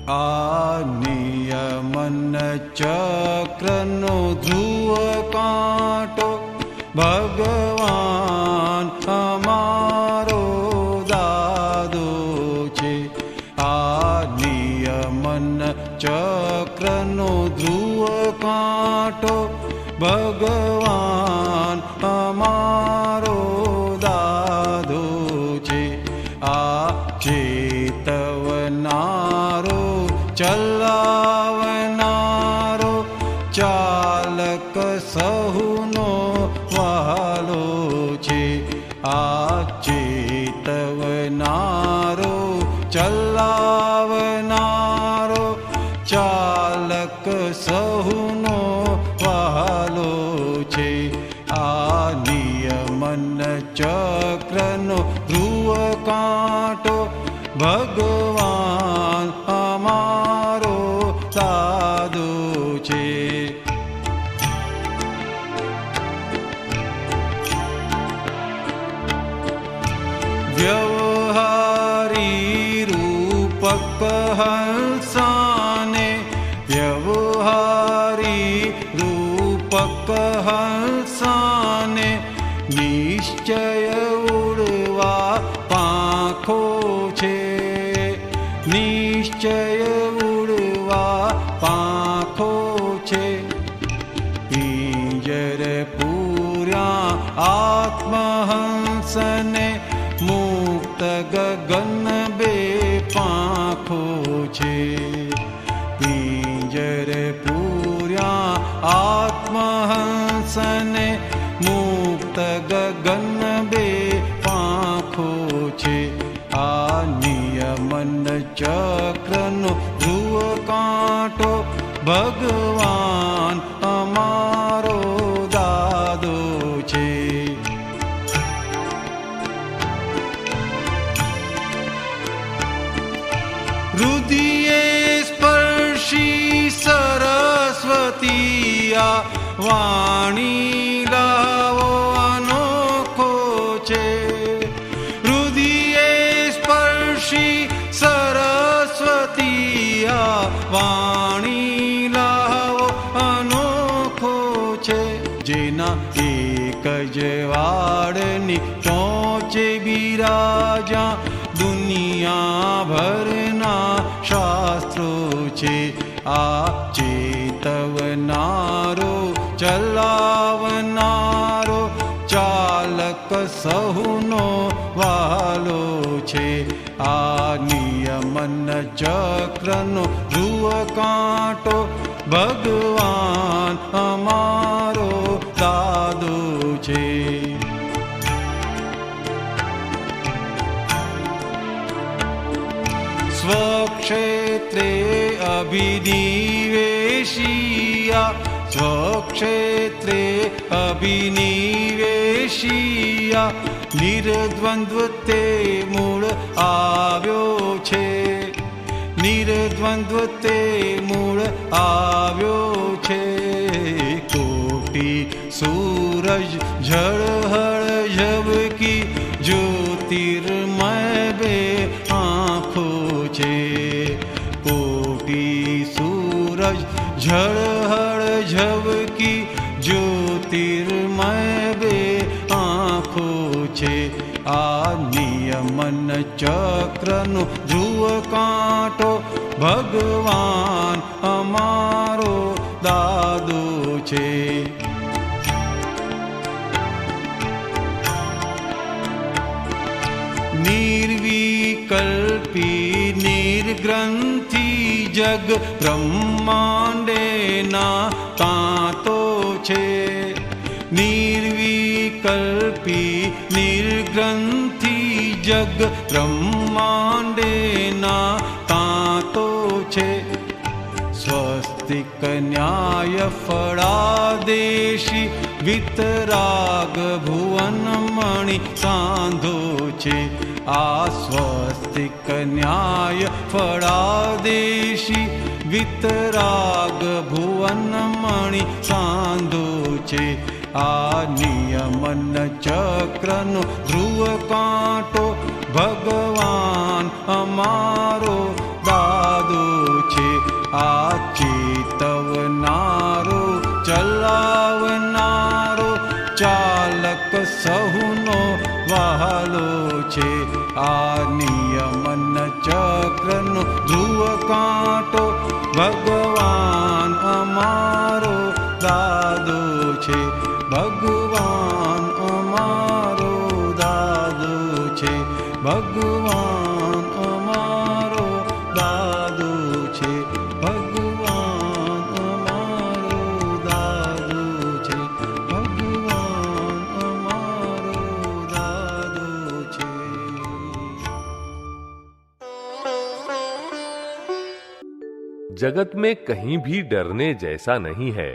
આ નિયમન ચક્રનો ધ્રુવ કાંટો ભગવાન અમારો દાદો છે. આ નિયમન ચક્રનો ધ્રુવ કાંટો ભગવાન અમારો દાદો છે. આ ચેતવનારો ચલાવનારો ચાલક સહુનો વહાલો છે. આ ચેતવનારો ચલાવનારો ચાલક સહુનો વહાલો છે. આ નિયમન ચક્રનો ધ્રુવ કાંટો ભગવાન અમારો દાદો છે. વ્યવહારી રૂપક હંસાને વ્યવહારી રૂપક હંસાને નિશ્ચય ઉડવા પાંખો છે. નિશ્ચય ઉડવા પાંખો છે. પિંજર પૂર્યા આત્મહંસને મુક્ત ગગન બે પાંખો છે. પિંજર પૂર્યા આત્મહંસને મુક્ત ગગન બે પાંખો છે. આ નિયમન ચક્રનો ધ્રુવ કાંટો ભગવાન અમારો દાદો છે. હૃદયે સ્પર્શી સરસ્વતીયા વાણી લાવો અનોખો છે. હૃદયે સ્પર્શી સરસ્વતીયા વાણી લાવો અનોખો છે. જેના એક જ વાળની ટોચે બિરાજા દુનિયા ભરના શાસ્ત્રો છે. આ ચેતવનારો ચલાવનારો ચાલક સહુનો વહાલો છે. આ નિયમન ચક્રનો ધ્રુવ કાંટો ભગવાન અમારો દાદો છે. સ્વક્ષેત્રે અભિનિવેશિયા સ્વક્ષેત્રે અભિનિવેશિયા નિર્દ્વંદ્વ તે મૂળ આવ્યો છે. નિર્દ્વંદ્વ તે મૂળ આવ્યો છે. કોટી સૂરજ ઝળહળ ઝબકી જ્યોતિર્મય બે આંખો છે. કોટી સૂરજ ઝળહળ ઝબકી જ્યોતિર્મય બે આંખો છે. આ નિયમન ચક્રનો ધ્રુવ કાંટો ભગવાન અમારો દાદો છે. નિર્વિકલ્પી નિર્ગ્રંથિ જગ બ્રહ્માંડેના તાંતો છે. નિર્વિકલ્પી નિર્ગ્રંથિ જગ બ્રહ્માંડેના તાંતો છે. સ્વસ્તિક ન્યાય ફળાદેશી વિતરાગ ભુવન મણિ સાંધો છે. આ સ્વસ્તિક ન્યાય ફળાદેશી વિતરાગ ભુવન મણિ સાંધો છે. આ નિયમન ચક્રનો ધ્રુવ કાંટો ભગવાન અમારો દાદો આ ચેતવનારો ચલાવનારો ચાલક સહુનો વહાલો છે. આ નિયમન ચક્રનો ધ્રુવ કાંટો ભગવાન અમારો દાદો છે. ભગવાન અમારો દાદો છે. ભગવાન અમારો દાદો છે. ભગવાન અમારો દાદો છે. ભગવાન અમારો દાદો છે. जगत में कहीं भी डरने जैसा नहीं है.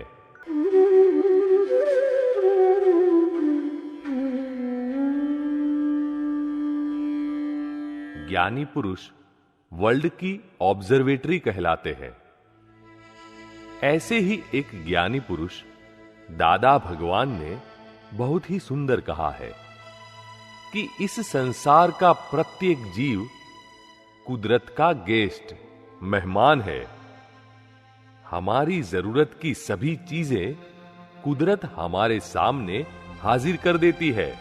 ज्ञानी पुरुष वर्ल्ड की ऑब्जर्वेटरी कहलाते हैं. ऐसे ही एक ज्ञानी पुरुष दादा भगवान ने बहुत ही सुंदर कहा है कि इस संसार का प्रत्येक जीव कुदरत का गेस्ट, मेहमान है. हमारी जरूरत की सभी चीजें कुदरत हमारे सामने हाजिर कर देती है.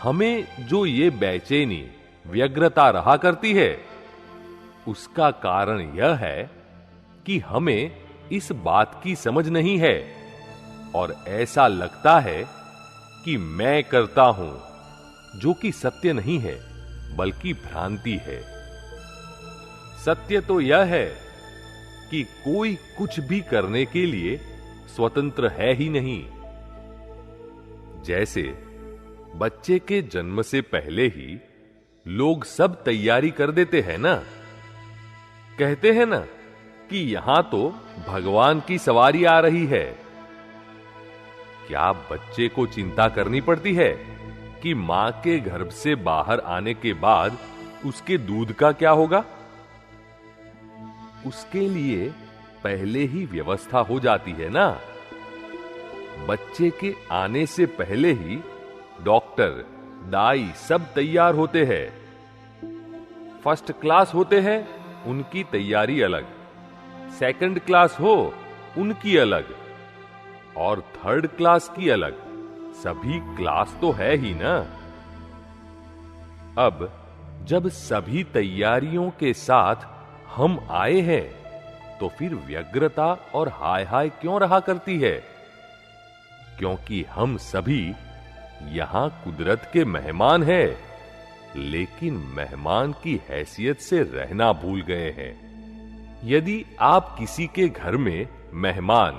हमें जो ये बेचैनी, व्यग्रता रहा करती है, उसका कारण यह है कि हमें इस बात की समझ नहीं है और ऐसा लगता है कि मैं करता हूं, जो कि सत्य नहीं है बल्कि भ्रांति है. सत्य तो यह है कि कोई कुछ भी करने के लिए स्वतंत्र है ही नहीं. जैसे बच्चे के जन्म से पहले ही लोग सब तैयारी कर देते हैं ना. कहते हैं ना कि यहां तो भगवान की सवारी आ रही है. क्या बच्चे को चिंता करनी पड़ती है कि मां के गर्भ से बाहर आने के बाद उसके दूध का क्या होगा? उसके लिए पहले ही व्यवस्था हो जाती है ना. बच्चे के आने से पहले ही डॉक्टर, दाई सब तैयार होते हैं. फर्स्ट क्लास होते हैं, उनकी तैयारी अलग. सेकंड क्लास हो, उनकी अलग. और थर्ड क्लास की अलग. सभी क्लास तो है ही ना. अब जब सभी तैयारियों के साथ हम आए हैं तो फिर व्यग्रता और हाय हाय क्यों रहा करती है? क्योंकि हम सभी यहां कुदरत के मेहमान हैं, लेकिन मेहमान की हैसियत से रहना भूल गए हैं. यदि आप किसी के घर में मेहमान,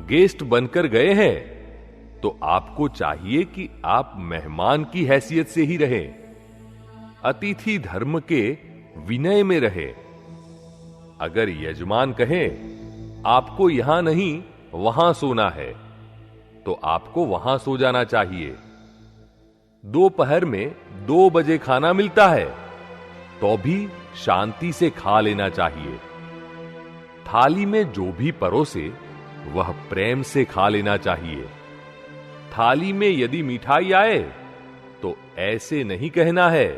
गेस्ट बनकर गए हैं तो आपको चाहिए कि आप मेहमान की हैसियत से ही रहें. अतिथि धर्म के विनय में रहें. अगर यजमान कहें आपको यहां नहीं वहां सोना है तो आपको वहां सो जाना चाहिए. दोपहर में 2 बजे खाना मिलता है तो भी शांति से खा लेना चाहिए. थाली में जो भी परोसे वह प्रेम से खा लेना चाहिए. थाली में यदि मिठाई आए तो ऐसे नहीं कहना है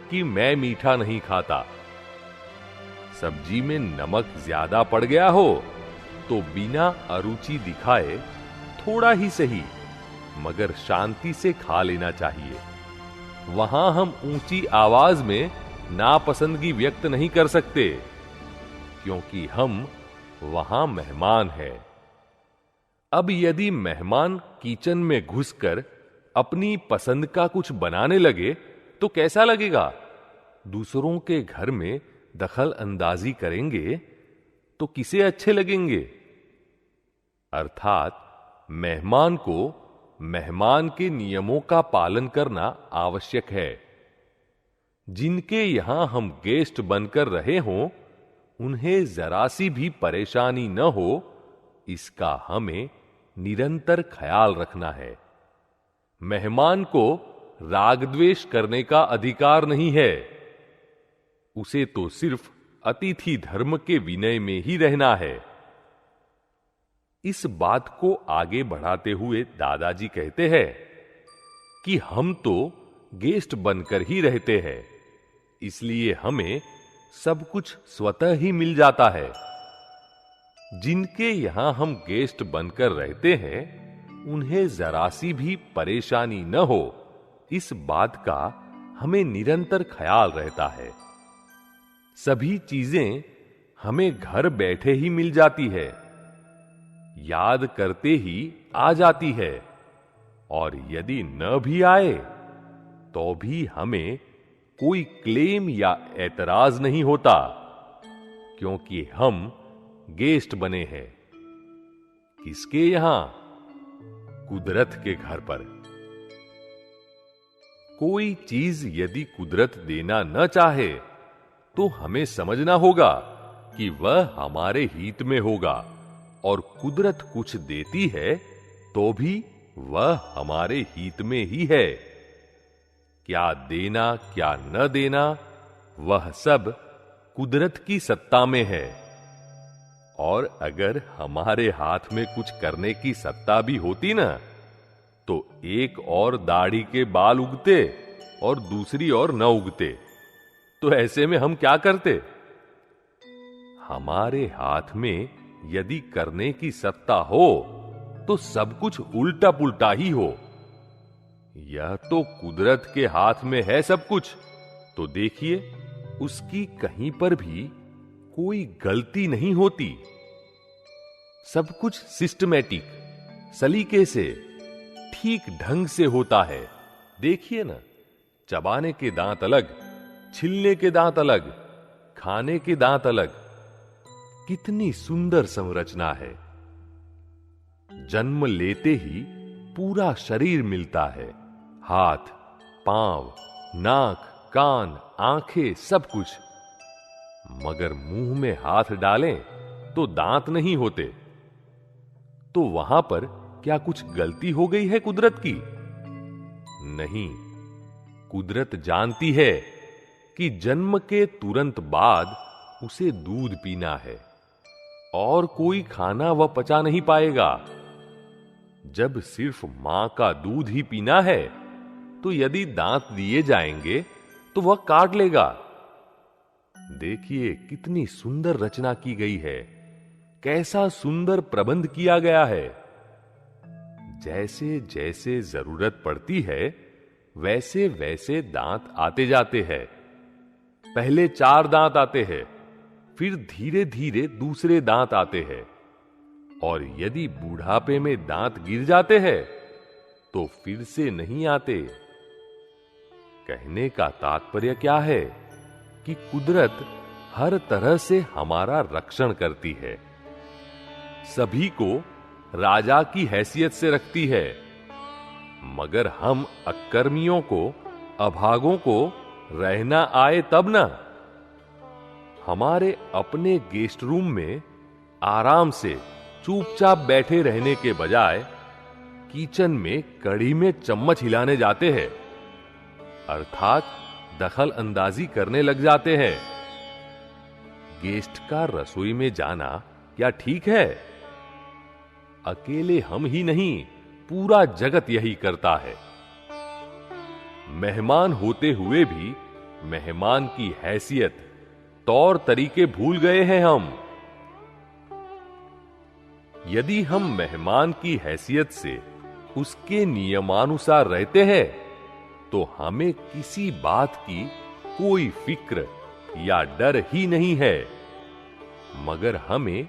कि मैं मीठा नहीं खाता. सब्जी में नमक ज्यादा पड़ गया हो तो बिना अरुचि दिखाए थोड़ा ही सही मगर शांति से खा लेना चाहिए. वहां हम ऊंची आवाज में नापसंदगी व्यक्त नहीं कर सकते क्योंकि हम वहां मेहमान हैं. अब यदि मेहमान किचन में घुसकर अपनी पसंद का कुछ बनाने लगे तो कैसा लगेगा? दूसरों के घर में दखल अंदाजी करेंगे तो किसे अच्छे लगेंगे? अर्थात मेहमान को मेहमान के नियमों का पालन करना आवश्यक है. जिनके यहां हम गेस्ट बनकर रहे हों उन्हें जरा सी भी परेशानी न हो, इसका हमें निरंतर ख्याल रखना है. मेहमान को राग द्वेष करने का अधिकार नहीं है. उसे तो सिर्फ अतिथि धर्म के विनय में ही रहना है. इस बात को आगे बढ़ाते हुए दादाजी कहते हैं कि हम तो गेस्ट बनकर ही रहते हैं, इसलिए हमें सब कुछ स्वतः ही मिल जाता है। जिनके यहां हम गेस्ट बनकर रहते हैं, उन्हें जरा सी भी परेशानी न हो, इस बात का हमें निरंतर ख्याल रहता है। सभी चीजें हमें घर बैठे ही मिल जाती है, याद करते ही आ जाती है, और यदि न भी आए तो भी हमें कोई क्लेम या एतराज नहीं होता, क्योंकि हम गेस्ट बने हैं। किसके यहां? कुदरत के घर पर। कोई चीज यदि कुदरत देना न चाहे तो हमें समझना होगा कि वह हमारे हित में होगा, और कुदरत कुछ देती है तो भी वह हमारे हित में ही है। क्या देना क्या न देना, वह सब कुदरत की सत्ता में है। और अगर हमारे हाथ में कुछ करने की सत्ता भी होती ना, तो एक और दाढ़ी के बाल उगते और दूसरी ओर न उगते, तो ऐसे में हम क्या करते? हमारे हाथ में यदि करने की सत्ता हो तो सब कुछ उल्टा पुल्टा ही हो। यह तो कुदरत के हाथ में है सब कुछ, तो देखिए उसकी कहीं पर भी कोई गलती नहीं होती। सब कुछ सिस्टमैटिक, सलीके से, ठीक ढंग से होता है। देखिए ना, चबाने के दांत अलग, छिलने के दांत अलग, खाने के दांत अलग। कितनी सुंदर संरचना है। जन्म लेते ही पूरा शरीर मिलता है, हाथ, पांव, नाक, कान, आंखें, सब कुछ। मगर मुंह में हाथ डालें तो दांत नहीं होते। तो वहां पर क्या कुछ गलती हो गई है कुदरत की? नहीं। कुदरत जानती है कि जन्म के तुरंत बाद उसे दूध पीना है, और कोई खाना वह पचा नहीं पाएगा। जब सिर्फ मां का दूध ही पीना है, तो यदि दांत दिए जाएंगे तो वह काट लेगा। देखिए कितनी सुंदर रचना की गई है, कैसा सुंदर प्रबंध किया गया है। जैसे जैसे जरूरत पड़ती है, वैसे वैसे दांत आते जाते हैं। पहले 4 दांत आते हैं, फिर धीरे धीरे दूसरे दांत आते हैं, और यदि बूढ़ापे में दांत गिर जाते हैं तो फिर से नहीं आते। कहने का तात्पर्य क्या है कि कुदरत हर तरह से हमारा रक्षण करती है, सभी को राजा की हैसियत से रखती है। मगर हम अकर्मियों को, अभागों को रहना आए तब ना। हमारे अपने गेस्ट रूम में आराम से चुपचाप बैठे रहने के बजाय किचन में कढ़ी में चम्मच हिलाने जाते हैं, अर्थात दखल अंदाजी करने लग जाते हैं। गेस्ट का रसोई में जाना क्या ठीक है? अकेले हम ही नहीं, पूरा जगत यही करता है। मेहमान होते हुए भी मेहमान की हैसियत, तौर तरीके भूल गए हैं हम। यदि हम मेहमान की हैसियत से उसके नियमानुसार रहते हैं, तो हमें किसी बात की कोई फिक्र या डर ही नहीं है। मगर हमें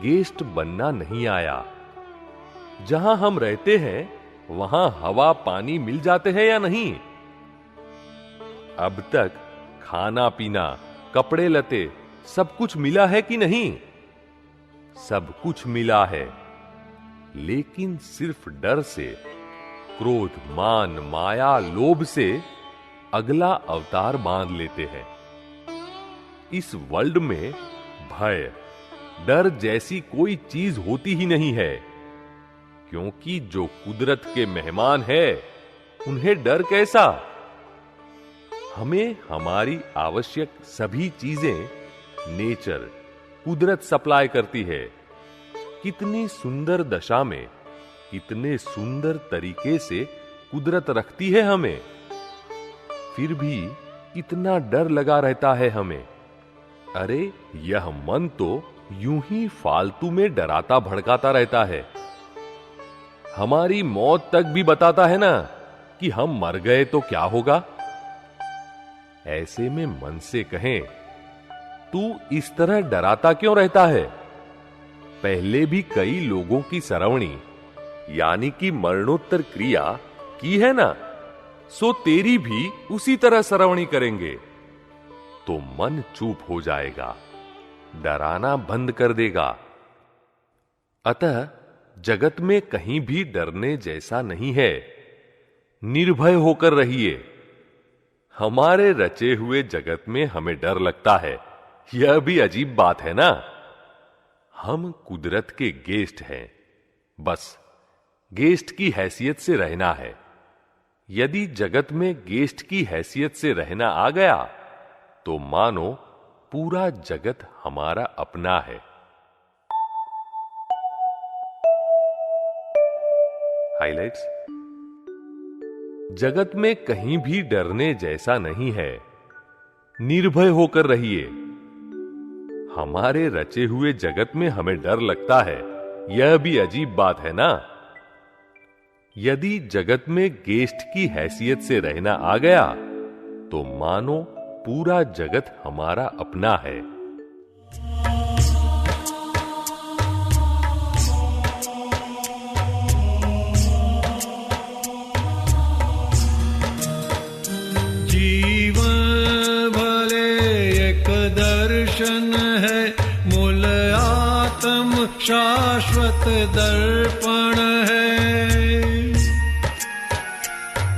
गेस्ट बनना नहीं आया। जहां हम रहते हैं वहां हवा पानी मिल जाते हैं या नहीं? अब तक खाना पीना, कपड़े लते सब कुछ मिला है कि नहीं? सब कुछ मिला है, लेकिन सिर्फ डर से, क्रोध, मान, माया, लोभ से अगला अवतार बांध लेते हैं। इस वर्ल्ड में भय, डर जैसी कोई चीज होती ही नहीं है, क्योंकि जो कुदरत के मेहमान है, उन्हें डर कैसा? हमें हमारी आवश्यक सभी चीजें नेचर, कुदरत सप्लाई करती है। कितनी सुंदर दशा में, कितने सुंदर तरीके से कुदरत रखती है हमें। फिर भी कितना डर लगा रहता है हमें अरे यह मन तो यूं ही फालतू में डराता भड़काता रहता है। हमारी मौत तक भी बताता है ना कि हम मर गए तो क्या होगा। ऐसे में मन से कहें, तू इस तरह डराता क्यों रहता है? पहले भी कई लोगों की सरवणी यानी कि मरणोत्तर क्रिया की है ना, सो तेरी भी उसी तरह सरवणी करेंगे। तो मन चुप हो जाएगा, डराना बंद कर देगा। अतः जगत में कहीं भी डरने जैसा नहीं है। निर्भय होकर रहिए। हमारे रचे हुए जगत में हमें डर लगता है, यह भी अजीब बात है ना। हम कुदरत के गेस्ट हैं, बस गेस्ट की हैसियत से रहना है। यदि जगत में गेस्ट की हैसियत से रहना आ गया तो मानो पूरा जगत हमारा अपना है। हाइलाइट्स। जगत में कहीं भी डरने जैसा नहीं है। निर्भय होकर रहिए। हमारे रचे हुए जगत में हमें डर लगता है, यह भी अजीब बात है ना। यदि जगत में गेस्ट की हैसियत से रहना आ गया तो मानो पूरा जगत हमारा अपना है। जीवन भले एक दर्शन है, मूल आत्म शाश्वत दर्पण है।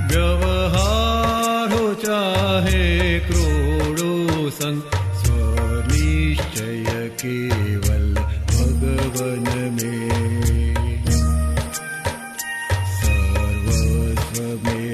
व्यवहार हो चाहे करोड़ों संग, स्वनिश्चय केवल भगवन में। सर्वस्व में